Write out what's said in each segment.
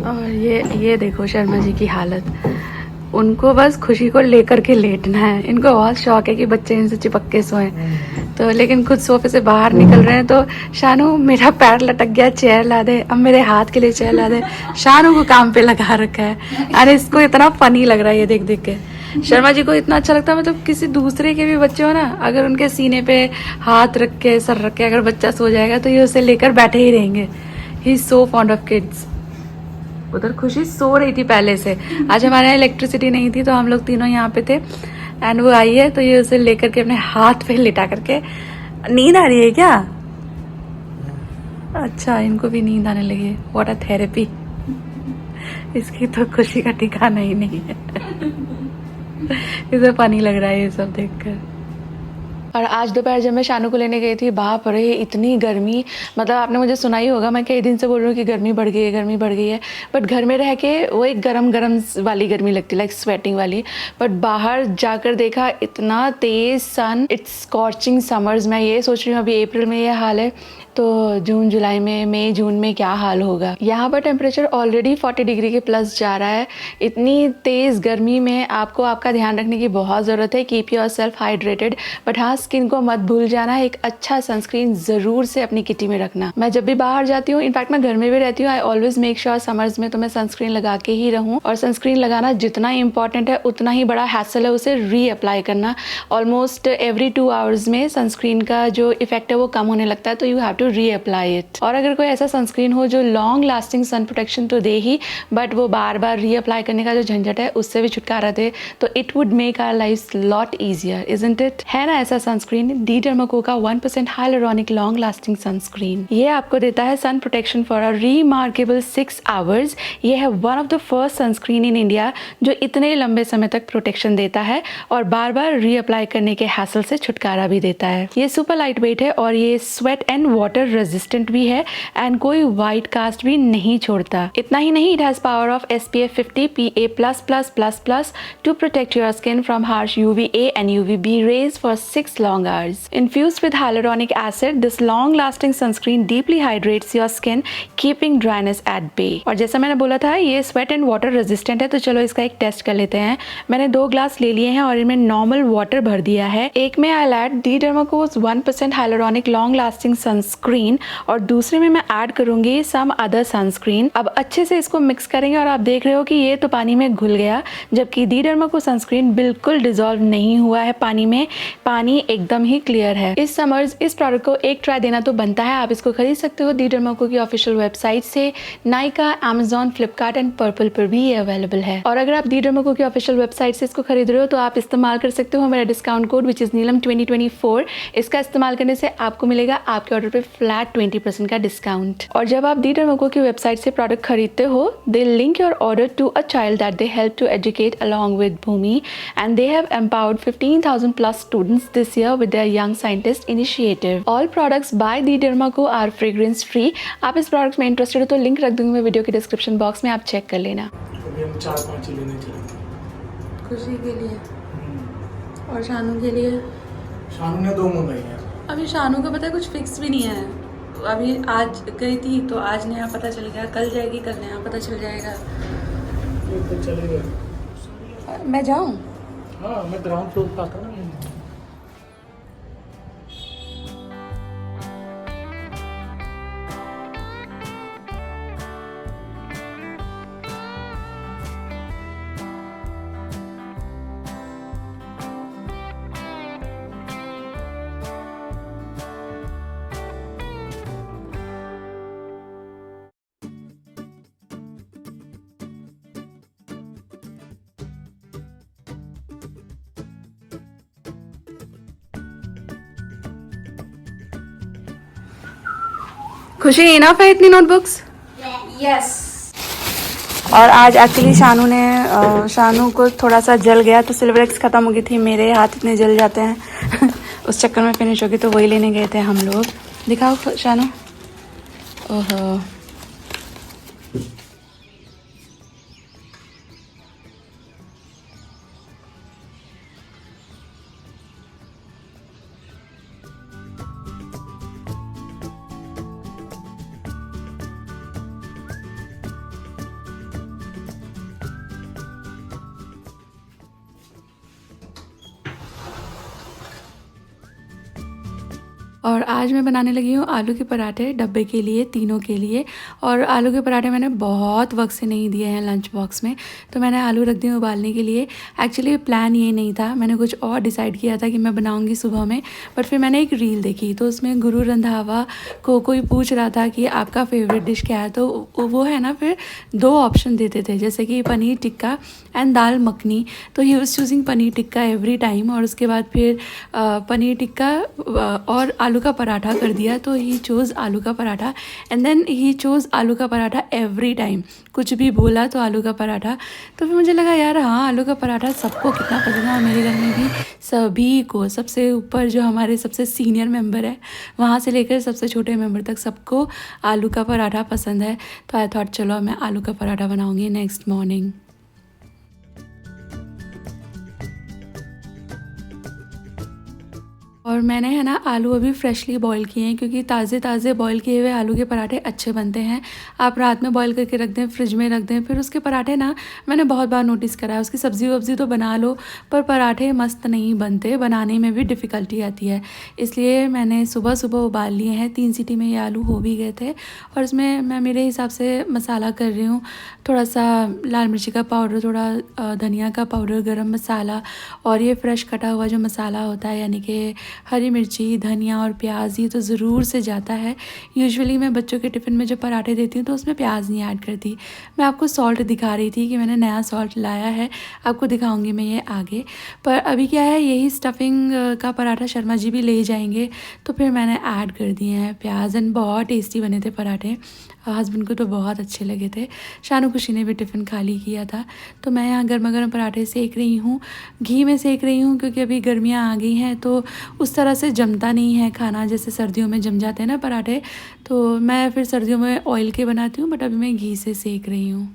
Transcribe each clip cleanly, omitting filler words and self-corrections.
और ये देखो शर्मा जी की हालत। उनको बस खुशी को लेकर के लेटना है। इनको बहुत शौक है कि बच्चे इनसे चिपक के सोएं। तो लेकिन खुद सोफे से बाहर निकल रहे हैं तो शानू मेरा पैर लटक गया, चेयर ला दे, अब मेरे हाथ के लिए चेयर ला दे। शानू को काम पे लगा रखा है। अरे इसको इतना फनी लग रहा है ये देख देख के। शर्मा जी को इतना अच्छा लगता है, मतलब किसी दूसरे के भी बच्चे हो ना, अगर उनके सीने पे हाथ रख के सर रख के अगर बच्चा सो जाएगा तो ये उसे लेकर बैठे ही रहेंगे। He is so fond of kids. उधर खुशी सो रही थी पहले से। आज हमारे यहाँ इलेक्ट्रिसिटी नहीं थी तो हम लोग तीनों यहाँ पे थे एंड वो आई है तो ये उसे लेकर के अपने हाथ पे लिटा करके। नींद आ रही है क्या? अच्छा, इनको भी नींद आने लगी है। What a therapy. इसकी तो खुशी का ठिकाना ही नहीं है। इसे फनी लग रहा है ये सब देखकर। और आज दोपहर जब मैं शानू को लेने गई थी, बाप रे इतनी गर्मी। मतलब आपने मुझे सुना ही होगा, मैं कई दिन से बोल रही हूँ कि गर्मी बढ़ गई है, गर्मी बढ़ गई है। बट घर में रह के वो एक गरम गरम वाली गर्मी लगती है, लाइक स्वेटिंग वाली। बट बाहर जाकर देखा इतना तेज सन, इट्स स्कॉर्चिंग समर्स। मैं ये सोच रही हूँ अभी अप्रैल में ये हाल है तो जून जुलाई में, मई जून में क्या हाल होगा। यहाँ पर टेम्परेचर ऑलरेडी 40 डिग्री के प्लस जा रहा है। इतनी तेज़ गर्मी में आपको आपका ध्यान रखने की बहुत ज़रूरत है। Keep your self hydrated. But हाँ, स्किन को मत भूल जाना, एक अच्छा सनस्क्रीन ज़रूर से अपनी किटी में रखना। मैं जब भी बाहर जाती हूँ, इनफैक्ट मैं घर में भी रहती हूँ, I always make sure summers में तो मैं सनस्क्रीन लगा के ही रहूँ। और सनस्क्रीन लगाना जितना इंपॉर्टेंट है उतना ही बड़ा हैसल है उसे री अप्लाई करना। ऑलमोस्ट एवरी 2 आवर्स में सनस्क्रीन का जो इफेक्ट है वो कम होने लगता है, तो you have to reapply इट। और अगर कोई ऐसा सनस्क्रीन हो जो लॉन्ग लास्टिंग सन प्रोटेक्शन तो दे ही, बट वो बार बार री अप्लाई करने का जो झंझट है उससे भी छुटकारा दे, तो it would make our life lot easier, isn't it? है ना ऐसा सनस्क्रीन, डी डर्माको का 1% हाइलुरोनिक लॉन्ग लास्टिंग सनस्क्रीन। ये आपको देता है sun protection for a remarkable 6 hours. ये है one of the first sunscreen in India जो इतने लंबे समय तक प्रोटेक्शन देता है और बार बार री अप्लाई करने के हैसल से छुटकारा भी देता है। ये सुपर लाइट वेट है और ये स्वेट एंड वाटर रेजिस्टेंट भी है एंड कोई व्हाइट कास्ट भी नहीं छोड़ता। इतना ही नहीं, it has power of SPF 50 PA++++ to protect your skin from harsh UVA and UVB rays for 6 long hours. Infused with hyaluronic acid, this long-lasting sunscreen deeply hydrates your skin, keeping dryness at bay. और जैसा मैंने बोला था ये sweat and water resistant है, तो चलो इसका एक टेस्ट कर लेते हैं। मैंने 2 ग्लास ले लिए हैं और इनमें नॉर्मल वाटर भर दिया है। एक में I'll add the Derma Co's 1% hyaluronic long-lasting sunscreen और दूसरे में मैं ऐड करूंगी some other sunscreen। अब अच्छे से इसको मिक्स करेंगे और आप देख रहे हो कि ये तो पानी में घुल गया, जबकि डी डर्माको सनस्क्रीन बिल्कुल डिजोल्व नहीं हुआ है पानी में। पानी एकदम ही क्लियर है। इस समर्स इस प्रोडक्ट को एक ट्राई देना तो बनता है। आप इसको खरीद सकते हो डी डर्माको की ऑफिशियल वेबसाइट से। Nykaa, Amazon, Flipkart and purple पर भी ये अवेलेबल है। और अगर आप डी डर्माको की ऑफिशियल वेबसाइट से इसको खरीद रहे हो तो आप इस्तेमाल कर सकते हो मेरा डिस्काउंट कोड विच इज नीलम 2024। इसका इस्तेमाल करने से आपको मिलेगा आपके ऑर्डर पे फ्लैट 20% का डिस्काउंट। और जब आप डी डर्माको की वेबसाइट से प्रोडक्ट खरीदते हो, they link your order to a child that they help to educate along with Bhumi and they have empowered 15,000 plus students this year with their Young Scientist initiative. All products by the Derma Co are fragrance free. आप इस product में interested हो तो link रख दूंगी मैं video के description box में, आप चेक कर लेना। अभी हम 4-5 ही लेने चलेंगे खुशी के लिए और शानू के लिए। शानू ने 2 मंगाई हैं। अभी शानू का पता है कुछ फिक्स भी नहीं है। अभी आज गई थी तो आज नया पता चल गया, कल जाएगी कल नया पता चल जाएगा। ये तो चलेगा। मैं जाऊँ? हाँ, मैं ग्राउंड फ्लोर पे आता ना। खुशी इनफ है इतनी नोटबुक्स? यस। और आज एक्चुअली शानू को थोड़ा सा जल गया तो सिल्वरेक्स खत्म हो गई थी। मेरे हाथ इतने जल जाते हैं उस चक्कर में फिनिश होगी तो वही लेने गए थे हम लोग। दिखाओ शानू। ओहो, और आज मैं बनाने लगी हूँ आलू के पराठे डब्बे के लिए, तीनों के लिए। और आलू के पराठे मैंने बहुत वक्त से नहीं दिए हैं लंच बॉक्स में, तो मैंने आलू रख दिए उबालने के लिए। एक्चुअली प्लान ये नहीं था, मैंने कुछ और डिसाइड किया था कि मैं बनाऊँगी सुबह में, बट फिर मैंने एक रील देखी तो उसमें गुरु रंधावा को कोई पूछ रहा था कि आपका फेवरेट डिश क्या है, तो वो है ना फिर 2 ऑप्शन देते थे, जैसे कि पनीर टिक्का एंड दाल मखनी। तो he was choosing paneer tikka every time, और उसके बाद फिर पनीर टिक्का और आलू का पराठा कर दिया, तो ही चोज़ आलू का paratha. And then he chose आलू का पराठा एवरी टाइम, कुछ भी बोला तो आलू का पराठा। तो फिर मुझे लगा यार हाँ, आलू का पराठा सबको कितना पसंद है, और मेरे घर में भी सभी को, सबसे ऊपर जो हमारे सबसे सीनियर मेंबर है वहाँ से लेकर सबसे छोटे मेंबर तक सबको आलू का पराठा पसंद है। तो आई थॉट चलो मैं आलू का पराठा बनाऊँगी नेक्स्ट मॉर्निंग। और मैंने है ना आलू अभी फ्रेशली बॉईल किए हैं, क्योंकि ताज़े ताज़े बॉईल किए हुए आलू के पराठे अच्छे बनते हैं। आप रात में बॉईल करके रख दें, फ्रिज में रख दें, फिर उसके पराठे ना, मैंने बहुत बार नोटिस करा है, उसकी सब्ज़ी वब्ज़ी तो बना लो पर पराठे मस्त नहीं बनते, बनाने में भी डिफ़िकल्टी आती है। इसलिए मैंने सुबह सुबह उबाल लिए हैं, 3 सीटी में ये आलू हो भी गए थे। और इसमें मैं मेरे हिसाब से मसाला कर रही हूँ, थोड़ा सा लाल मिर्ची का पाउडर, थोड़ा धनिया का पाउडर, गरम मसाला, और ये फ्रेश कटा हुआ जो मसाला होता है, यानी कि हरी मिर्ची, धनिया और प्याज, ये तो ज़रूर से जाता है। यूजुअली मैं बच्चों के टिफ़िन में जब पराठे देती हूँ तो उसमें प्याज नहीं ऐड करती। मैं आपको सॉल्ट दिखा रही थी कि मैंने नया सॉल्ट लाया है, आपको दिखाऊंगी मैं ये आगे। पर अभी क्या है, यही स्टफिंग का पराठा शर्मा जी भी ले जाएंगे, तो फिर मैंने ऐड कर दिए हैं प्याज। एंड बहुत टेस्टी बने थे पराठे, हस्बैंड को तो बहुत अच्छे लगे थे। शानू खुशी ने भी टिफ़िन खाली किया था। तो मैं यहाँ गर्मा गर्म पराठे सेक रही हूँ, घी में सेक रही हूँ, क्योंकि अभी गर्मियाँ आ गई हैं तो उस तरह से जमता नहीं है खाना, जैसे सर्दियों में जम जाते हैं ना पराठे। तो मैं फिर सर्दियों में ऑयल के बनाती हूँ, बट अभी मैं घी से सेक रही हूँ।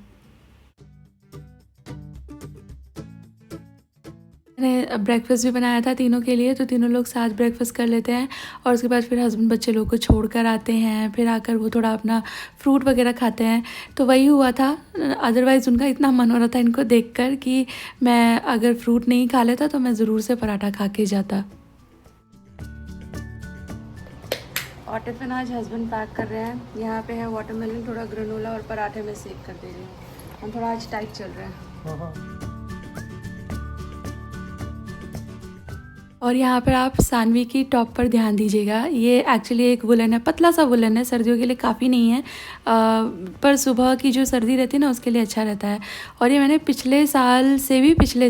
मैंने ब्रेकफास्ट भी बनाया था तीनों के लिए, तो तीनों लोग साथ ब्रेकफास्ट कर लेते हैं, और उसके बाद फिर हस्बैंड बच्चे लोग को छोड़ कर आते हैं, फिर आकर वो थोड़ा अपना फ्रूट वगैरह खाते हैं। तो वही हुआ था, अदरवाइज़ उनका इतना मन हो रहा था इनको देखकर कि मैं अगर फ्रूट नहीं खा लेता तो मैं ज़रूर से पराठा खा के जाता। और टिफ़िन आज हस्बैंड पैक कर रहे हैं। यहाँ पे है वाटरमेलन, थोड़ा ग्रेनोला और पराठे में सेक कर दे रही हूँ। हम थोड़ा आज टाइट चल रहे हैं। और यहाँ पर आप सानवी की टॉप पर ध्यान दीजिएगा, ये एक्चुअली एक वुलन है, पतला सा वुलन है, सर्दियों के लिए काफ़ी नहीं है, पर सुबह की जो सर्दी रहती है ना उसके लिए अच्छा रहता है। और ये मैंने पिछले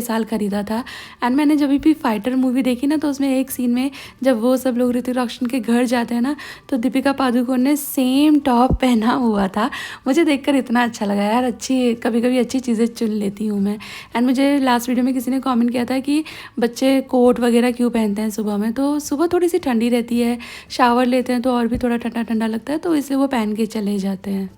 साल ख़रीदा था। एंड मैंने जब भी फाइटर मूवी देखी ना, तो उसमें एक सीन में जब वो सब लोग ऋतिक रोशन के घर जाते हैं ना, तो दीपिका पादुकोण ने सेम टॉप पहना हुआ था। मुझे देखकर इतना अच्छा लगा यार, कभी कभी अच्छी चीज़ें चुन लेती हूँ मैं। एंड मुझे लास्ट वीडियो में किसी ने कॉमेंट किया था कि बच्चे कोट वगैरह क्यों पहनते हैं सुबह में, तो सुबह थोड़ी सी ठंडी रहती है, शावर लेते हैं तो और भी थोड़ा ठंडा ठंडा लगता है, तो इसलिए वो पहन के चले जाते हैं।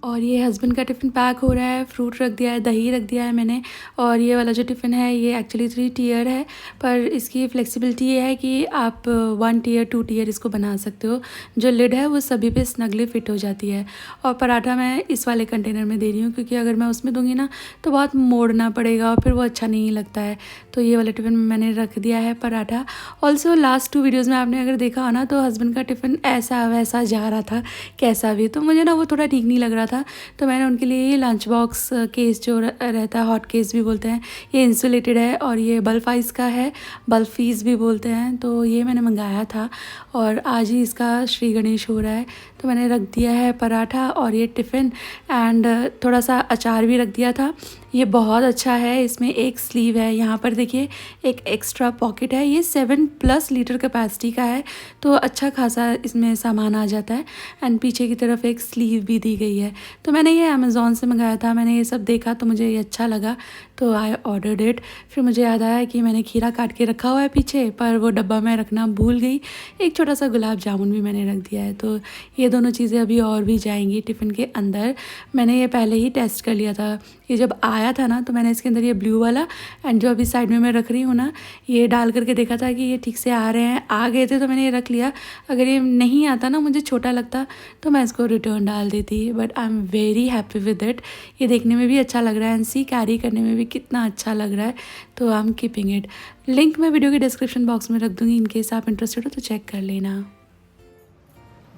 और ये हस्बैंड का टिफ़िन पैक हो रहा है, फ्रूट रख दिया है, दही रख दिया है मैंने। और ये वाला जो टिफ़िन है ये एक्चुअली 3 टियर है, पर इसकी फ्लेक्सिबिलिटी ये है कि आप 1 टियर 2 टियर इसको बना सकते हो। जो लिड है वो सभी पे स्नगली फिट हो जाती है। और पराठा मैं इस वाले कंटेनर में दे रही हूँ, क्योंकि अगर मैं उसमें दूँगी ना तो बहुत मोड़ना पड़ेगा और फिर वो अच्छा नहीं लगता है। तो ये वाले टिफ़िन में मैंने रख दिया है पराठा। ऑल्सो लास्ट 2 वीडियोज़ में आपने अगर देखा हो ना, तो हस्बैंड का टिफ़िन ऐसा वैसा जा रहा था, कैसा भी, तो मुझे ना वो थोड़ा ठीक नहीं लग रहा था। तो मैंने उनके लिए ये लंच बॉक्स केस जो रहता है, हॉट केस भी बोलते हैं, ये इंसुलेटेड है, और ये बल्फाइज का है, बल्फीज भी बोलते हैं, तो ये मैंने मंगाया था। और आज ही इसका श्री गणेश हो रहा है, तो मैंने रख दिया है पराठा और ये टिफ़िन। एंड थोड़ा सा अचार भी रख दिया था। ये बहुत अच्छा है, इसमें एक स्लीव है, यहाँ पर देखिए एक एक्स्ट्रा पॉकेट है। ये 7+ लीटर कैपेसिटी का है, तो अच्छा खासा इसमें सामान आ जाता है। एंड पीछे की तरफ एक स्लीव भी दी गई है। तो मैंने ये अमेज़ॉन से मंगाया था, मैंने ये सब देखा तो मुझे ये अच्छा लगा, तो आई ऑर्डर्ड इट। फिर मुझे याद आया कि मैंने खीरा काट के रखा हुआ है पीछे, पर वो डब्बा मैं रखना भूल गई। एक छोटा सा गुलाब जामुन भी मैंने रख दिया है, तो ये दोनों चीज़ें अभी और भी जाएंगी टिफ़िन के अंदर। मैंने ये पहले ही टेस्ट कर लिया था, ये जब आया था ना, तो मैंने इसके अंदर ये ब्लू वाला एंड जो अभी साइड में मैं रख रही हूँ ना, ये डाल करके देखा था कि ये ठीक से आ रहे हैं। आ गए थे तो मैंने ये रख लिया। अगर ये नहीं आता ना, मुझे छोटा लगता, तो मैं इसको रिटर्न डाल देती। But I am very happy with it. ये देखने में भी अच्छा लग रहा है एंड सी कैरी करने में भी कितना अच्छा लग रहा है। तो I am keeping it. Link मैं वीडियो के डिस्क्रिप्शन बॉक्स में रख दूँगी, इन केस आप इंटरेस्टेड हो तो चेक कर लेना।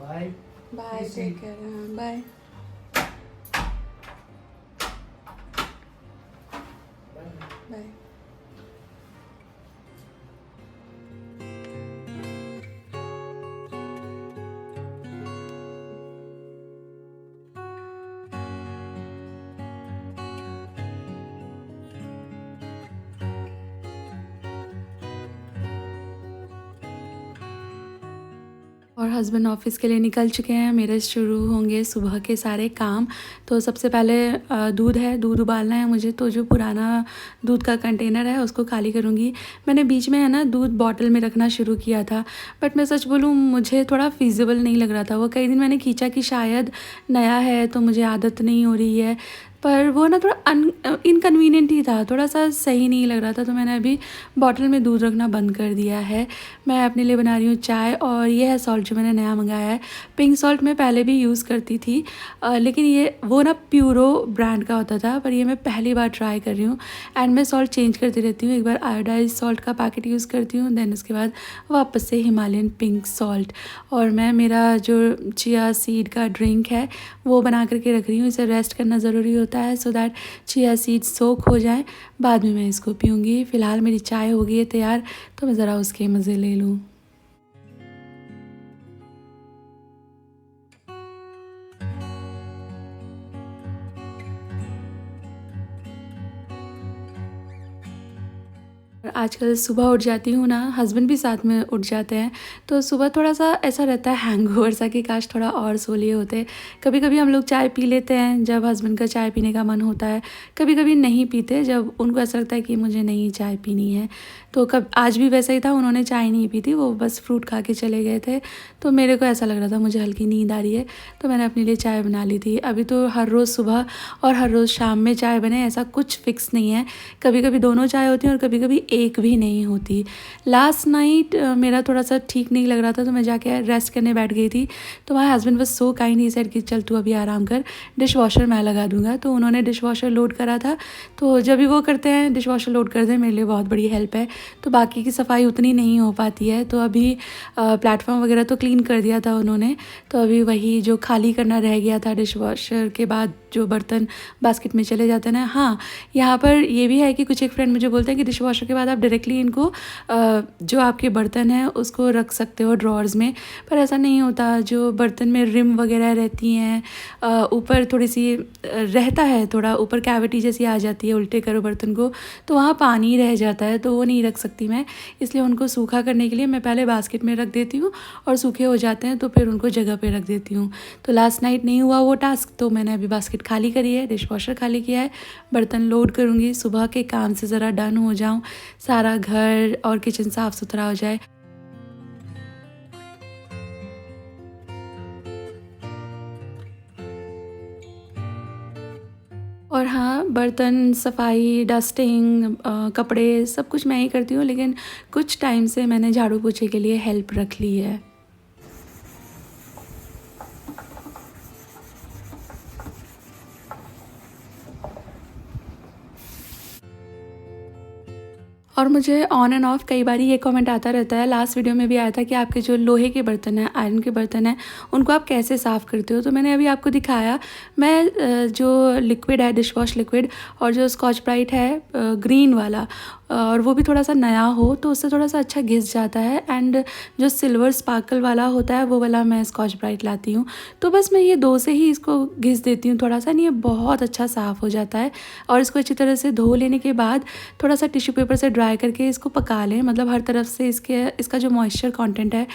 Bye bye, take care, bye. Bye. और हस्बैंड ऑफिस के लिए निकल चुके हैं। मेरे शुरू होंगे सुबह के सारे काम। तो सबसे पहले दूध है, दूध उबालना है मुझे। तो जो पुराना दूध का कंटेनर है उसको खाली करूँगी। मैंने बीच में है ना दूध बॉटल में रखना शुरू किया था, बट मैं सच बोलूँ मुझे थोड़ा फिजिबल नहीं लग रहा था। वो कई दिन मैंने खींचा कि शायद नया है तो मुझे आदत नहीं हो रही है, पर वो ना थोड़ा इनकन्वीनियंट ही था, थोड़ा सा सही नहीं लग रहा था। तो मैंने अभी बॉटल में दूध रखना बंद कर दिया है। मैं अपने लिए बना रही हूँ चाय, और ये है सॉल्ट जो मैंने नया मंगाया है। पिंक सॉल्ट मैं पहले भी यूज़ करती थी, लेकिन ये वो ना प्यूरो ब्रांड का होता था, पर ये मैं पहली बार ट्राई कर रही हूँ। एंड मैं सॉल्ट चेंज करती रहती हूँ। एक बार आयोडाइज सॉल्ट का पैकेट यूज़ करती हूँ, देन उसके बाद वापस से हिमालयन पिंक सॉल्ट। और मैं मेरा जो चिया सीड का ड्रिंक है वो बना करके रख रही हूँ। इसे रेस्ट करना ज़रूरी होता है सो दैट चिया सीड सोक हो जाए, बाद में मैं इसको पीऊँगी। फ़िलहाल मेरी चाय हो गई है तैयार, तो मैं ज़रा उसके मज़े ले लूँ। आजकल सुबह उठ जाती हूँ ना, हस्बैंड भी साथ में उठ जाते हैं, तो सुबह थोड़ा सा ऐसा रहता है हैंगओवर सा कि काश थोड़ा और सो लिए होते। कभी कभी हम लोग चाय पी लेते हैं जब हस्बैंड का चाय पीने का मन होता है, कभी कभी नहीं पीते जब उनको ऐसा लगता है कि मुझे नहीं चाय पीनी है। तो आज भी वैसा ही था, उन्होंने चाय नहीं पी थी, वो बस फ्रूट खा के चले गए थे। तो मेरे को ऐसा लग रहा था मुझे हल्की नींद आ रही है, तो मैंने अपने लिए चाय बना ली थी। अभी तो हर रोज़ सुबह और हर रोज़ शाम में चाय बने ऐसा कुछ फिक्स नहीं है। कभी कभी दोनों चाय होती हैं और कभी कभी एक भी नहीं होती। लास्ट नाइट मेरा थोड़ा सा ठीक नहीं लग रहा था, तो मैं जाके रेस्ट करने बैठ गई थी। तो my husband was so kind, he said कि चल तू अभी आराम कर, डिश वॉशर मैं लगा दूंगा। तो उन्होंने डिश वॉशर लोड करा था, तो जब भी वो करते हैं डिश वॉशर लोड कर दें, मेरे लिए बहुत बड़ी हेल्प है। तो बाकी की सफाई उतनी नहीं हो पाती है। तो अभी प्लेटफॉर्म वगैरह तो क्लीन कर दिया था उन्होंने, तो अभी वही जो खाली करना रह गया था डिश वॉशर के बाद, जो बर्तन बास्केट में चले जाते हैं ना। हाँ, यहाँ पर ये भी है कि कुछ एक फ्रेंड मुझे बोलते हैं कि डिश वॉशर के बाद आप डायरेक्टली इनको जो आपके बर्तन हैं उसको रख सकते हो ड्रॉर्स में, पर ऐसा नहीं होता। जो बर्तन में रिम वगैरह रहती हैं, ऊपर थोड़ी सी रहता है, थोड़ा ऊपर कैविटी जैसी आ जाती है, उल्टे करो बर्तन को तो वहाँ पानी रह जाता है, तो वो नहीं रख सकती मैं। इसलिए उनको सूखा करने के लिए मैं पहले बास्केट में रख देती हूँ, और सूखे हो जाते हैं तो फिर उनको जगह पे रख देती हूँ। तो लास्ट नाइट नहीं हुआ वो टास्क, तो मैंने अभी बास्केट खाली करी है, डिश वॉशर खाली किया है, बर्तन लोड करूँगी, सुबह के काम से ज़रा डन हो जाऊँ, सारा घर और किचन साफ़ सुथरा हो जाए। और हाँ, बर्तन सफाई, डस्टिंग, कपड़े सब कुछ मैं ही करती हूँ, लेकिन कुछ टाइम से मैंने झाड़ू पोछे के लिए हेल्प रख ली है। और मुझे ऑन एंड ऑफ कई बार ये कमेंट आता रहता है, लास्ट वीडियो में भी आया था कि आपके जो लोहे के बर्तन हैं, आयरन के बर्तन हैं, उनको आप कैसे साफ़ करते हो। तो मैंने अभी आपको दिखाया, मैं जो लिक्विड है, डिश वॉश लिक्विड, और जो स्कॉच ब्राइट है ग्रीन वाला, और वो भी थोड़ा सा नया हो तो उससे थोड़ा सा अच्छा घिस जाता है। एंड जो सिल्वर स्पार्कल वाला होता है वो वाला मैं स्कॉच ब्राइट लाती हूँ। तो बस मैं ये दो से ही इसको घिस देती हूँ थोड़ा सा, नहीं, ये बहुत अच्छा साफ़ हो जाता है। और इसको अच्छी तरह से धो लेने के बाद थोड़ा सा टिश्यू पेपर से ड्राई करके इसको पका लें, मतलब हर तरफ से इसका जो मॉइस्चर कंटेंट है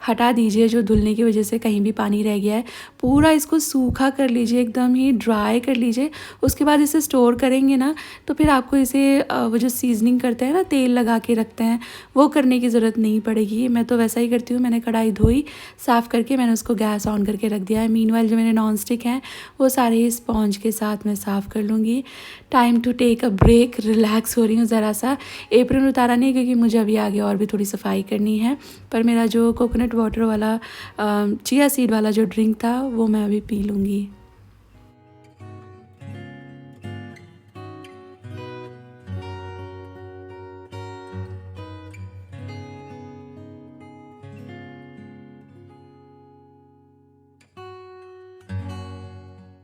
हटा दीजिए, जो धुलने की वजह से कहीं भी पानी रह गया है। पूरा इसको सूखा कर लीजिए, एकदम ही ड्राई कर लीजिए। उसके बाद इसे स्टोर करेंगे ना, तो फिर आपको इसे वो जो सीजनिंग करते हैं ना, तेल लगा के रखते हैं, वो करने की ज़रूरत नहीं पड़ेगी। मैं तो वैसा ही करती हूँ। मैंने कढ़ाई धोई, साफ़ करके मैंने उसको गैस ऑन करके रख दिया है। मीनवाइल जो मेरे नॉन स्टिक हैं वो सारे ही स्पॉन्ज के साथ मैं साफ़ कर लूँगी। Time to take a break, relax हो रही हूँ ज़रा सा। एप्रन उतारा नहीं क्योंकि मुझे अभी आगे और भी थोड़ी सफाई करनी है। पर मेरा जो कोकोनट वाटर वाला चिया सीड वाला जो ड्रिंक था वो मैं अभी पी लूँगी।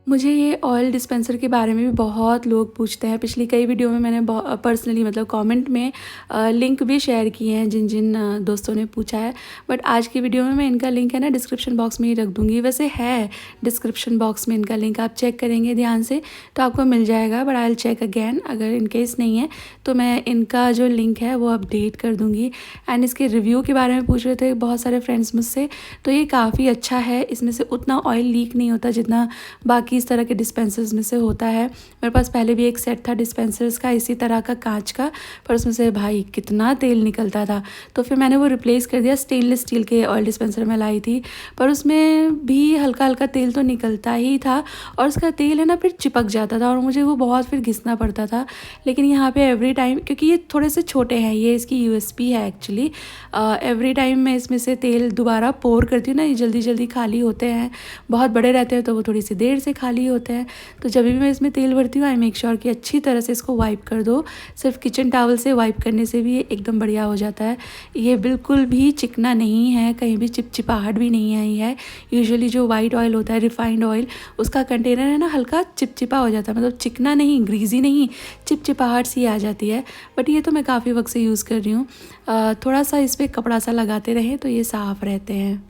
मुझे ये ऑयल डिस्पेंसर के बारे में भी बहुत लोग पूछते हैं। पिछली कई वीडियो में मैंने पर्सनली मतलब कमेंट में लिंक भी शेयर किए हैं जिन जिन दोस्तों ने पूछा है। बट आज की वीडियो में मैं इनका लिंक है ना डिस्क्रिप्शन बॉक्स में ही रख दूँगी। वैसे है डिस्क्रिप्शन बॉक्स में इनका लिंक, आप चेक करेंगे ध्यान से तो आपको मिल जाएगा। But I will check again, अगर इन केस नहीं है तो मैं इनका जो लिंक है वो अपडेट कर दूँगी। एंड इसके रिव्यू के बारे में पूछ रहे थे बहुत सारे फ्रेंड्स मुझसे, तो ये काफ़ी अच्छा है। इसमें से उतना ऑयल लीक नहीं होता जितना बाकी इस तरह के डिस्पेंसर्स में से होता है। मेरे पास पहले भी एक सेट था डिस्पेंसर्स का इसी तरह का कांच का, पर उसमें से भाई कितना तेल निकलता था। तो फिर मैंने वो रिप्लेस कर दिया, स्टेनलेस स्टील के ऑयल डिस्पेंसर में लाई थी, पर उसमें भी हल्का हल्का तेल तो निकलता ही था और उसका तेल है ना फिर चिपक जाता था और मुझे वो बहुत फिर घिसना पड़ता था। लेकिन यहाँ पे एवरी टाइम, क्योंकि ये थोड़े से छोटे हैं, ये इसकी यूएसपी है एक्चुअली, एवरी टाइम मैं इसमें से तेल दोबारा पोर करती हूँ ना, ये जल्दी जल्दी खाली होते हैं। बहुत बड़े रहते हैं तो वो थोड़ी सी देर से खाली होते हैं। तो जब भी मैं इसमें तेल भरती हूँ आई मेक श्योर कि अच्छी तरह से इसको वाइप कर दो। सिर्फ किचन टावल से वाइप करने से भी ये एकदम बढ़िया हो जाता है। ये बिल्कुल भी चिकना नहीं है, कहीं भी चिपचिपाहट भी नहीं आई है। यूजुअली जो वाइट ऑयल होता है, रिफाइंड ऑयल, उसका कंटेनर है ना हल्का चिपचिपा हो जाता है, मतलब चिकना नहीं, ग्रीजी नहीं, चिपचिपाहट सी आ जाती है। बट ये तो मैं काफ़ी वक्त से यूज़ कर रही हूँ। थोड़ा सा इस पर कपड़ा सा लगाते रहें तो ये साफ़ रहते हैं।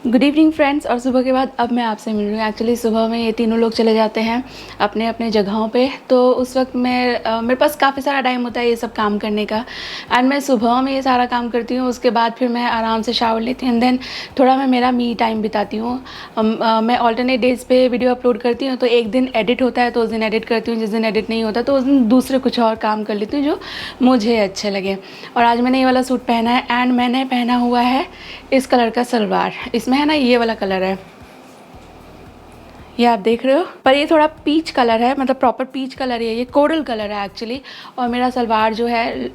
Good evening friends. और सुबह के बाद अब मैं आपसे मिल रही हूँ। एक्चुअली सुबह में ये तीनों लोग चले जाते हैं अपने अपने जगहों पे, तो उस वक्त मेरे पास काफ़ी सारा टाइम होता है ये सब काम करने का। एंड मैं सुबह में ये सारा काम करती हूँ, उसके बाद फिर मैं आराम से शावर लेती हूँ एंड देन थोड़ा मैं मेरा मी टाइम बिताती हूँ। मैं ऑल्टरनेट डेज़ पे वीडियो अपलोड करती हूँ, तो एक दिन एडिट होता है तो उस दिन एडिट करती हूँ, जिस दिन एडिट नहीं होता तो उस दिन दूसरे कुछ और काम कर लेती हूँ जो मुझे अच्छे लगे। और आज मैंने ये वाला सूट पहना है एंड मैंने पहना हुआ है इस कलर का सलवार। इसमें है ना ये वाला कलर है, ये आप देख रहे हो, पर ये थोड़ा पीच कलर है, मतलब प्रॉपर पीच कलर है, ये कोरल कलर है एक्चुअली। और मेरा सलवार जो है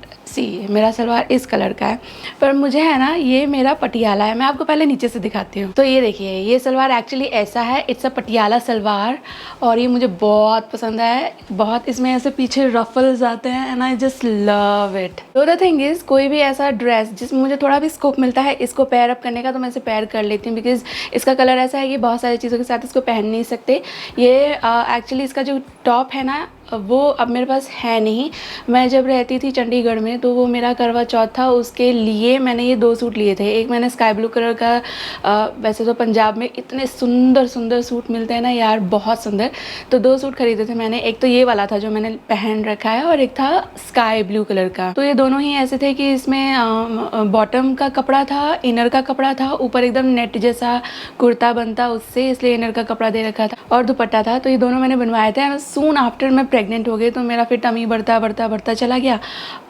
मेरा सलवार इस कलर का है, पर मुझे है ना ये मेरा पटियाला है। मैं आपको पहले नीचे से दिखाती हूँ। तो ये देखिए, ये सलवार एक्चुअली ऐसा है, इट्स अ पटियाला सलवार और ये मुझे बहुत पसंद है। बहुत इसमें ऐसे पीछे रफल्स आते हैं and I just love it. तो द थिंग इज, कोई भी ऐसा ड्रेस जिसमें मुझे थोड़ा भी स्कोप मिलता है इसको पेयर अप करने का तो मैं इसे पेयर कर लेती हूँ, बिकॉज इसका कलर ऐसा है कि बहुत सारी चीज़ों के साथ इसको पहन नहीं सकते। ये एक्चुअली इसका जो टॉप है ना वो अब मेरे पास है नहीं। मैं जब रहती थी चंडीगढ़ में तो वो मेरा करवा चौथ था, उसके लिए मैंने ये 2 सूट लिए थे। एक मैंने स्काई ब्लू कलर का, वैसे तो पंजाब में इतने सुंदर सुंदर सूट मिलते हैं ना यार, बहुत सुंदर, तो 2 सूट खरीदे थे मैंने। एक तो ये वाला था जो मैंने पहन रखा है और एक था स्काई ब्लू कलर का। तो ये दोनों ही ऐसे थे कि इसमें बॉटम का कपड़ा था, इनर का कपड़ा था, ऊपर एकदम नेट जैसा कुर्ता बनता उससे, इसलिए इनर का कपड़ा दे रखा था और दुपट्टा था। तो ये दोनों मैंने बनवाए थे। सून आफ्टर मैं प्रेग्नेंट हो गई तो मेरा फिर टमी बढ़ता बढ़ता बढ़ता चला गया,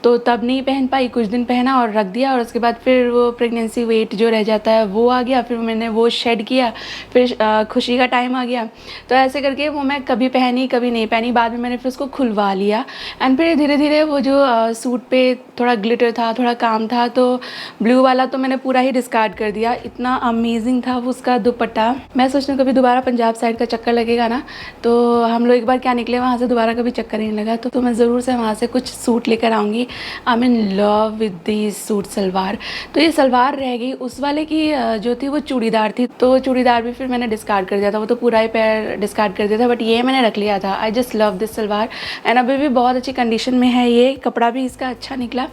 तो तब नहीं पहन पाई, कुछ दिन पहना और रख दिया। और उसके बाद फिर वो प्रेगनेंसी वेट जो रह जाता है वो आ गया, फिर मैंने वो शेड किया, फिर खुशी का टाइम आ गया। तो ऐसे करके वो मैं कभी पहनी कभी नहीं पहनी। बाद में मैंने फिर उसको खुलवा लिया एंड फिर धीरे धीरे वो जो सूट पे थोड़ा ग्लिटर था, थोड़ा काम था, तो ब्लू वाला तो मैंने पूरा ही डिस्कार्ड कर दिया। इतना अमेजिंग था वो उसका दुपट्टा। मैं सोचती हूँ कभी दोबारा पंजाब साइड का चक्कर लगेगा ना तो हम लोग एक बार क्या निकले वहाँ से, दोबारा कभी चक्कर नहीं लगा तो मैं ज़रूर से वहाँ से कुछ सूट लेकर आऊँगी। I am in love with this suit salwar. तो ये सलवार रह गई, उस वाले की जो थी वो चूड़ीदार थी, तो चूड़ीदार भी फिर मैंने डिस्कार्ड कर दिया था, वो तो पूरा ही पैर डिस्कार्ड कर दिया था। बट ये मैंने रख लिया था। I just love this salwar and अभी भी बहुत अच्छी कंडीशन में है। ये कपड़ा भी इसका अच्छा निकला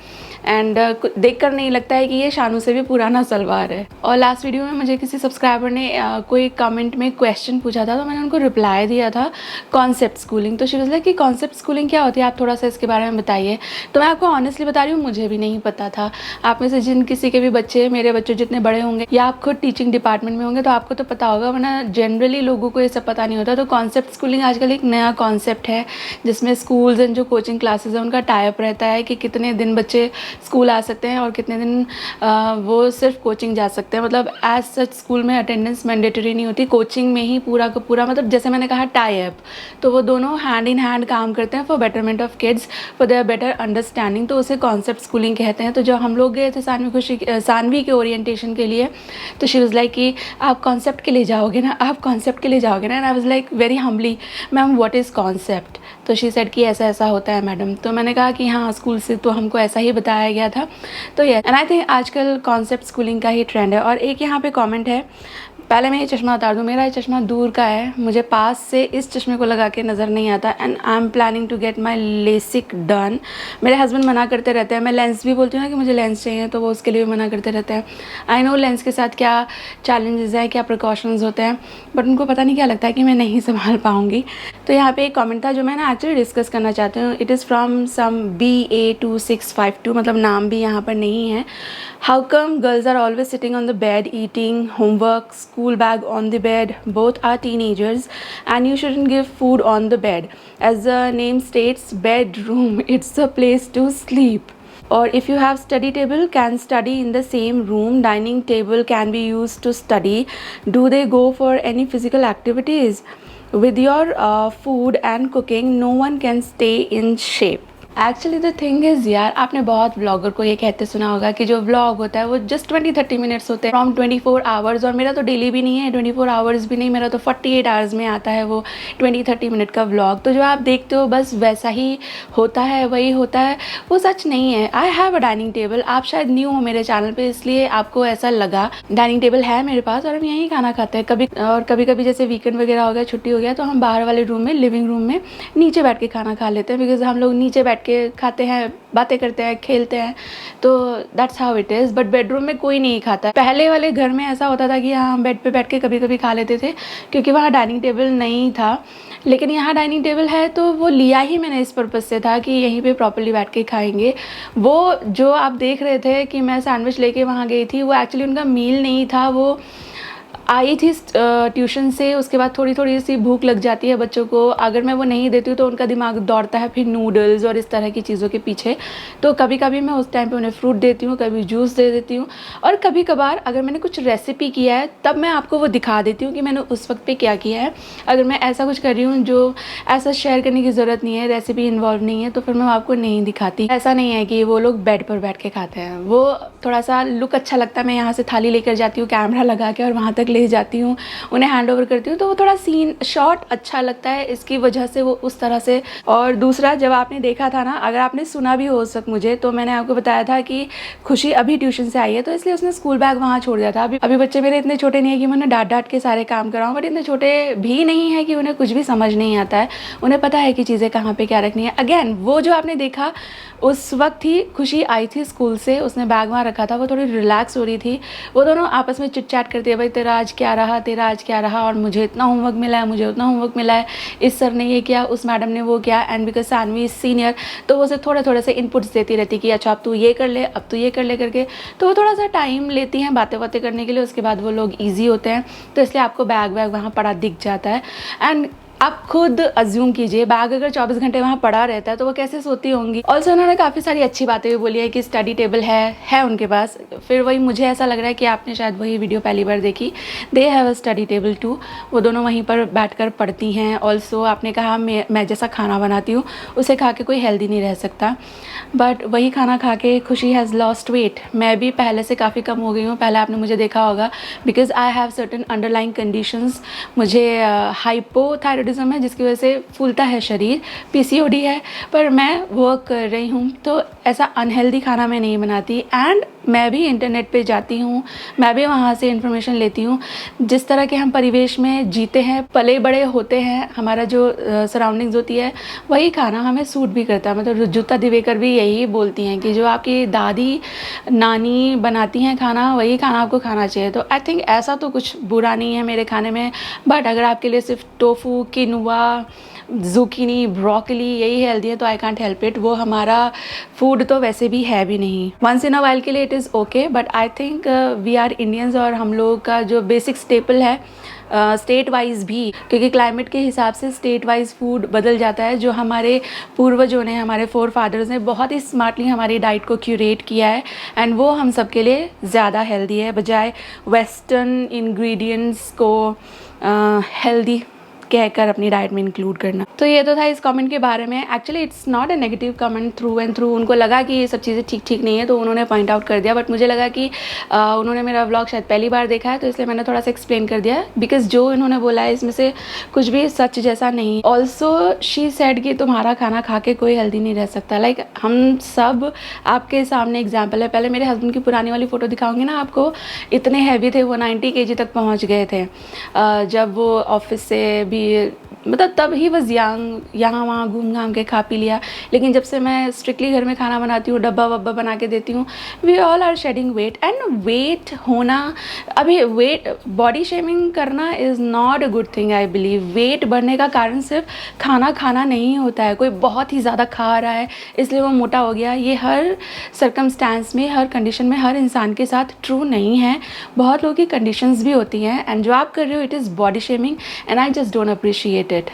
एंड देख कर नहीं लगता है कि ये शानू से भी पुराना सलवार है। और लास्ट वीडियो में मुझे किसी सब्सक्राइबर ने कोई कमेंट में क्वेश्चन पूछा था, तो मैंने उनको रिप्लाई दिया था कॉन्सेप्ट स्कूलिंग। तो शी वाज लाइक कि कॉन्सेप्ट स्कूलिंग क्या होती है, आप थोड़ा सा इसके बारे में बताइए। तो मैं आपको ऑनेस्टली बता रही हूँ, मुझे भी नहीं पता था। आप में से जिन किसी के भी बच्चे, मेरे बच्चे जितने बड़े होंगे या आप खुद टीचिंग डिपार्टमेंट में होंगे तो आपको तो पता होगा, वरना जनरली लोगों को ये सब पता नहीं होता। तो कॉन्सेप्ट स्कूलिंग आजकल एक नया कॉन्सेप्ट है जिसमें स्कूल्स एंड जो कोचिंग क्लासेस हैं उनका टाइप रहता है कि कितने दिन बच्चे स्कूल आ सकते हैं और कितने दिन वो सिर्फ कोचिंग जा सकते हैं। मतलब एज सच स्कूल में अटेंडेंस मैंडेटरी नहीं होती, कोचिंग में ही पूरा का पूरा, मतलब जैसे मैंने कहा टाई अप, तो वो दोनों हैंड इन हैंड काम करते हैं for betterment of kids, for their better understanding. तो उसे कॉन्सेप्ट स्कूलिंग कहते हैं। तो जब हम लोग गए थे सानवी के ओरिएंटेशन के लिए, तो शी वाज लाइक कि आप कॉन्सेप्ट के लिए जाओगे ना, आप कॉन्सेप्ट के लिए जाओगे ना। And I was like very humbly, ma'am what is concept? तो शी सेड कि ऐसा ऐसा होता है मैडम। तो मैंने कहा कि हाँ, स्कूल से तो हमको ऐसा ही बताया गया था। तो ये एंड आई थिंक आजकल कॉन्सेप्ट स्कूलिंग का ही ट्रेंड है। और एक यहाँ पे कमेंट है, पहले मैं ये चश्मा उतार दूँ, मेरा ये चश्मा दूर का है, मुझे पास से इस चश्मे को लगा के नज़र नहीं आता। And I am planning to get my LASIK done. मेरे हस्बैंड मना करते रहते हैं, मैं लेंस भी बोलती हूँ ना कि मुझे लेंस चाहिए, तो वो उसके लिए भी मना करते रहते हैं। आई नो लेंस के साथ क्या चैलेंजेस हैं, क्या प्रिकॉशंस होते हैं, बट उनको पता नहीं क्या लगता है कि मैं नहीं संभाल पाऊँगी। तो यहाँ पे एक कमेंट था जो मैं ना एक्चुअली डिस्कस करना चाहती हूँ। It is from some BA2652, मतलब नाम भी यहाँ पर नहीं है। How come girls are always sitting on the bed eating homework, school bag on the bed? Both are teenagers and you shouldn't give food on the bed. As the name states, bedroom, it's a place to sleep. Or if you have study table, can study in the same room. Dining table can be used to study. Do they go for any physical activities? With your food and cooking, no one can stay in shape. Actually the thing is यार, आपने बहुत blogger को ये कहते सुना होगा कि जो ब्लॉग होता है वो जस्ट 20-30 मिनट्स होते हैं फ्रॉम 24 आवर्स। और मेरा तो डेली भी नहीं है, 24 आवर्स भी नहीं, मेरा तो 48 आवर्स में आता है वो 20-30 मिनट का व्लॉग। तो जो आप देखते हो बस वैसा ही होता है, वही होता है, वो सच नहीं है। I have a dining table. आप शायद न्यू हो मेरे चैनल पर, इसलिए आपको ऐसा लगा। डाइनिंग टेबल है मेरे पास और हम यहीं खाना खाते हैं। कभी कभी जैसे वीकेंड वगैरह हो गया, छुट्टी हो गया, तो हम बाहर वाले रूम में, लिविंग रूम में नीचे बैठ के खाना खा लेते हैं, बिकॉज हम लोग नीचे बैठ के खाते हैं, बातें करते हैं, खेलते हैं। तो that's how it is. But bedroom में कोई नहीं खाता है। पहले वाले घर में ऐसा होता था कि हाँ, हम बेड पे बैठ के कभी कभी खा लेते थे क्योंकि वहाँ डाइनिंग टेबल नहीं था। लेकिन यहाँ डाइनिंग टेबल है, तो वो लिया ही मैंने इस पर्पज़ से था कि यहीं पे प्रॉपर्ली बैठ के खाएंगे। वो जो आप देख रहे थे कि मैं सैंडविच लेके वहाँ गई थी, वो एक्चुअली उनका मील नहीं था। वो आई थी ट्यूशन से, उसके बाद थोड़ी थोड़ी सी भूख लग जाती है बच्चों को, अगर मैं वो नहीं देती हूँ तो उनका दिमाग दौड़ता है फिर नूडल्स और इस तरह की चीज़ों के पीछे। तो कभी कभी मैं उस टाइम पे उन्हें फ्रूट देती हूँ, कभी जूस दे देती हूँ, और कभी कभार अगर मैंने कुछ रेसिपी किया है तब मैं आपको वो दिखा देती हूँ कि मैंने उस वक्त पे क्या किया है। अगर मैं ऐसा कुछ कर रही हूँ जो ऐसा शेयर करने की ज़रूरत नहीं है, रेसिपी इन्वॉल्व नहीं है, तो फिर मैं आपको नहीं दिखाती। ऐसा नहीं है कि वो लोग बेड पर बैठ के खाते हैं, वो थोड़ा सा लुक अच्छा लगता है। मैं यहाँ से थाली लेकर जाती हूँ कैमरा लगा के और वहाँ तक ले जाती हूँ, उन्हें हैंड ओवर करती हूँ, तो वो थोड़ा सीन शॉट अच्छा लगता है, इसकी वजह से वो उस तरह से। और दूसरा, जब आपने देखा था ना, अगर आपने सुना भी हो सक मुझे, तो मैंने आपको बताया था कि खुशी अभी ट्यूशन से आई है, तो इसलिए उसने स्कूल बैग वहाँ छोड़ दिया था। अभी बच्चे मेरे इतने छोटे नहीं है कि मैं उन्हें डांट डांट के सारे काम कराऊँ, बट इतने छोटे भी नहीं है कि उन्हें कुछ भी समझ नहीं आता है। उन्हें पता है कि चीज़ें कहाँ पे क्या रखनी है। अगेन वो जो आपने देखा, उस वक्त ही खुशी आई थी स्कूल से, उसने बैग वहाँ रखा था, वो थोड़ी रिलैक्स हो रही थी। वो दोनों आपस में चिट चैट करती है, भाई तेरा आज क्या रहा, तेरा आज क्या रहा, और मुझे इतना होमवर्क मिला है, मुझे उतना होमवर्क मिला है, इस सर ने ये किया, उस मैडम ने वो किया। एंड बिकॉज सानवी सीनियर, तो वो उसे थोड़े से इनपुट्स देती रहती कि अच्छा अब तू ये कर ले, अब तू ये कर ले करके। तो वो थोड़ा सा टाइम लेती हैं बातें करने के लिए, उसके बाद वो लोग ईजी होते हैं। तो इसलिए आपको बैग वहाँ पड़ा दिख जाता है। एंड आप खुद अज्यूम कीजिए, बैग अगर 24 घंटे वहाँ पड़ा रहता है तो वो कैसे सोती होंगी। ऑल्सो उन्होंने काफ़ी सारी अच्छी बातें भी बोली है कि स्टडी टेबल है उनके पास। फिर वही मुझे ऐसा लग रहा है कि आपने शायद वही वीडियो पहली बार देखी। They have a study table too, वो दोनों वहीं पर बैठकर पढ़ती हैं। ऑल्सो आपने कहा मैं जैसा खाना बनाती हूँ उसे खा के कोई हेल्दी नहीं रह सकता, बट वही खाना खा के खुशी हैज़ लॉस्ट वेट। मैं भी पहले से काफ़ी कम हो गई हूँ। पहले आपने मुझे देखा होगा, because I have certain underlying conditions. मुझे हाइपोथायरॉयडिज्म है जिसकी वजह से फूलता है शरीर, PCOD है, पर मैं वर्क कर रही हूँ, तो ऐसा अनहेल्दी खाना मैं नहीं बनाती। एंड मैं भी इंटरनेट पे जाती हूँ, मैं भी वहाँ से इन्फॉर्मेशन लेती हूँ। जिस तरह के हम परिवेश में जीते हैं, पले बड़े होते हैं, हमारा जो सराउंडिंग्स होती है, वही खाना हमें सूट भी करता है। मतलब रुजुता दिवेकर भी यही बोलती हैं कि जो आपकी दादी नानी बनाती हैं खाना, वही खाना आपको खाना चाहिए। तो आई थिंक ऐसा तो कुछ बुरा नहीं है मेरे खाने में। बट अगर आपके लिए सिर्फ टोफू, किनुआ, zucchini, ब्रोकली, यही हेल्दी है, तो आई कांट हेल्प इट। वो हमारा फूड तो वैसे भी है भी नहीं। वंस इन अ वाइल के लिए it is okay, but I think we are Indians, और हम लोग का जो बेसिक स्टेपल है स्टेट वाइज भी, क्योंकि क्लाइमेट के हिसाब से स्टेट वाइज फूड बदल जाता है। जो हमारे पूर्वजों ने, हमारे फोर फादर्स ने बहुत ही स्मार्टली हमारी डाइट को क्यूरेट किया है, एंड वो हम सब के लिए ज़्यादा हेल्दी है, बजाय वेस्टर्न इंग्रेडिएंट्स को हेल्दी कहकर अपनी डाइट में इंक्लूड करना। तो ये तो था इस कमेंट के बारे में। Actually it's not a negative comment through and through. उनको लगा कि ये सब चीज़ें ठीक नहीं है, तो उन्होंने पॉइंट आउट कर दिया, बट मुझे लगा कि उन्होंने मेरा व्लॉग शायद पहली बार देखा है, तो इसलिए मैंने थोड़ा सा एक्सप्लेन कर दिया, बिकॉज जो इन्होंने बोला है इसमें से कुछ भी सच जैसा नहीं। ऑल्सो शी सेड कि तुम्हारा खाना खा के कोई हेल्दी नहीं रह सकता। लाइक हम सब आपके सामने एग्जाम्पल है। पहले मेरे हस्बैंड की पुरानी वाली फ़ोटो दिखाऊंगी ना आपको, इतने हैवी थे वो, 90 kg तक पहुँच गए थे जब वो ऑफिस से भी, मतलब तब ही बस यहाँ वहाँ घूम घाम के खा पी लिया। लेकिन जब से मैं स्ट्रिक्टली घर में खाना बनाती हूँ, डब्बा वब्बा बना के देती हूँ, we all are shedding weight. And weight होना, अभी वेट बॉडी शेमिंग करना is not a good thing. I believe weight बढ़ने का कारण सिर्फ खाना खाना नहीं होता है। कोई बहुत ही ज़्यादा खा रहा है इसलिए वो मोटा हो गया, ये हर सर्कमस्टांस में, हर कंडीशन में, हर इंसान के साथ ट्रू नहीं है। बहुत लोगों की कंडीशंस भी होती हैं, एंड जो आप कर रहे हो it is body shaming, and I just don't appreciate it.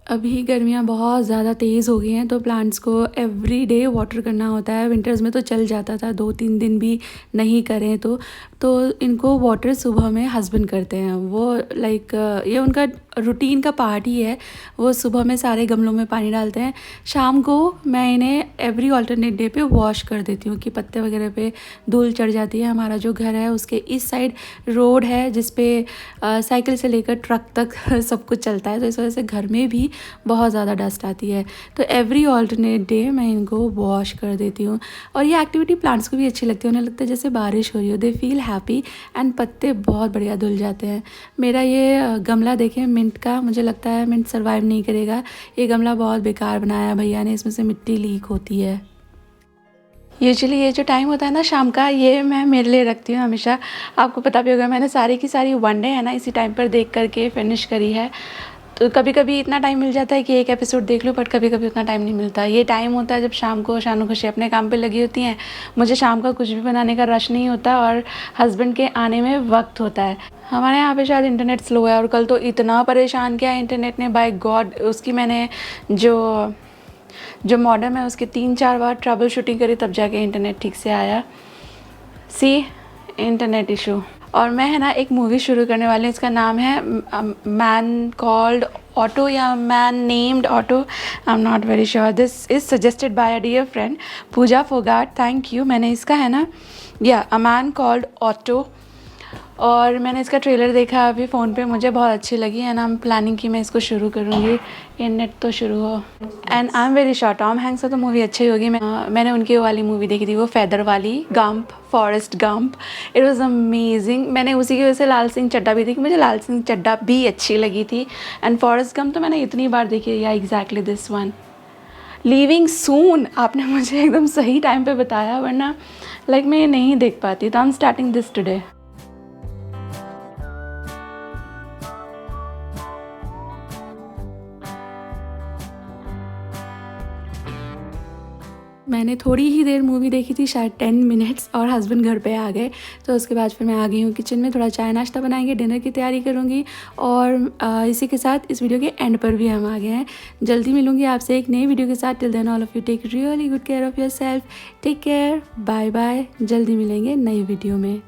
अभी गर्मियाँ बहुत ज़्यादा तेज़ हो गई हैं, तो प्लांट्स को एवरी डे वाटर करना होता है। विंटर्स में तो चल जाता था, 2-3 दिन भी नहीं करें तो इनको वाटर सुबह में हस्बैंड करते हैं। वो लाइक ये उनका रूटीन का पार्ट ही है। वो सुबह में सारे गमलों में पानी डालते हैं, शाम को मैं इन्हें एवरी अल्टरनेट डे पे वॉश कर देती हूँ कि पत्ते वगैरह पे धूल चढ़ जाती है। हमारा जो घर है उसके इस साइड रोड है जिस पे साइकिल से लेकर ट्रक तक सब कुछ चलता है, तो इस वजह से घर में भी बहुत ज़्यादा डस्ट आती है। तो एवरी अल्टरनेट डे मैं इनको वॉश कर देती हूँ, और ये एक्टिविटी प्लांट्स को भी अच्छी लगती है। उन्हें लगता है जैसे बारिश हो रही हो, दे फील हैप्पी, एंड पत्ते बहुत बढ़िया धुल जाते हैं। मेरा ये गमला देखें मिंट का, मुझे लगता है मिंट सर्वाइव नहीं करेगा। ये गमला बहुत बेकार बनाया है भैया ने, इसमें से मिट्टी लीक होती है। यूजुअली ये जो टाइम होता है ना शाम का, ये मैं मेरे लिए रखती हूँ हमेशा। आपको पता भी होगा मैंने सारी की सारी वनडे है ना इसी टाइम पर देख करके फिनिश करी है। तो कभी कभी इतना टाइम मिल जाता है कि एक एपिसोड देख लो, बट कभी कभी उतना टाइम नहीं मिलता। ये टाइम होता है जब शाम को शानू खुशी अपने काम पे लगी होती हैं, मुझे शाम का कुछ भी बनाने का रश नहीं होता, और हस्बैंड के आने में वक्त होता है। हमारे यहाँ पे शायद इंटरनेट स्लो है, और कल तो इतना परेशान किया इंटरनेट ने, बाय गॉड। उसकी मैंने जो मॉडेम है उसके 3-4 बार ट्रबल शूटिंग करी, तब जाके इंटरनेट ठीक से आया। सी इंटरनेट इशू। और मैं है ना एक मूवी शुरू करने वाली हूँ, इसका नाम है मैन कॉल्ड ऑटो या man named auto, I am not very sure. This is suggested by a dear friend Pooja Phogat, thank you. मैंने इसका है ना अ मैन कॉल्ड ऑटो, और मैंने इसका ट्रेलर देखा अभी फ़ोन पे, मुझे बहुत अच्छी लगी, एंड आई एम प्लानिंग कि मैं इसको शुरू करूँगी। ये नेट तो शुरू हो, and I am very sure Tom Hanks तो मूवी अच्छी होगी। मैंने उनकी वाली मूवी देखी थी, वो फैदर वाली, Gump, Forrest Gump, it was amazing. मैंने उसी की वजह से लाल सिंह चड्ढा भी देखी, मुझे लाल सिंह चड्ढा भी अच्छी लगी थी, एंड फॉरेस्ट गंप तो मैंने इतनी बार देखी है। या एग्जैक्टली दिस वन, लीविंग सून, आपने मुझे एकदम सही टाइम पे बताया, वरना लाइक मैं ये नहीं देख पाती। तो I am starting this today. मैंने थोड़ी ही देर मूवी देखी थी, शायद 10 मिनट्स, और हस्बैंड घर पे आ गए। तो उसके बाद फिर मैं आ गई हूँ किचन में, थोड़ा चाय नाश्ता बनाएंगे, डिनर की तैयारी करूँगी, और इसी के साथ इस वीडियो के एंड पर भी हम आ गए हैं। जल्दी मिलूँगी आपसे एक नई वीडियो के साथ। Till then all of you take really good care of yourself, take care, bye bye. जल्दी मिलेंगे नई वीडियो में।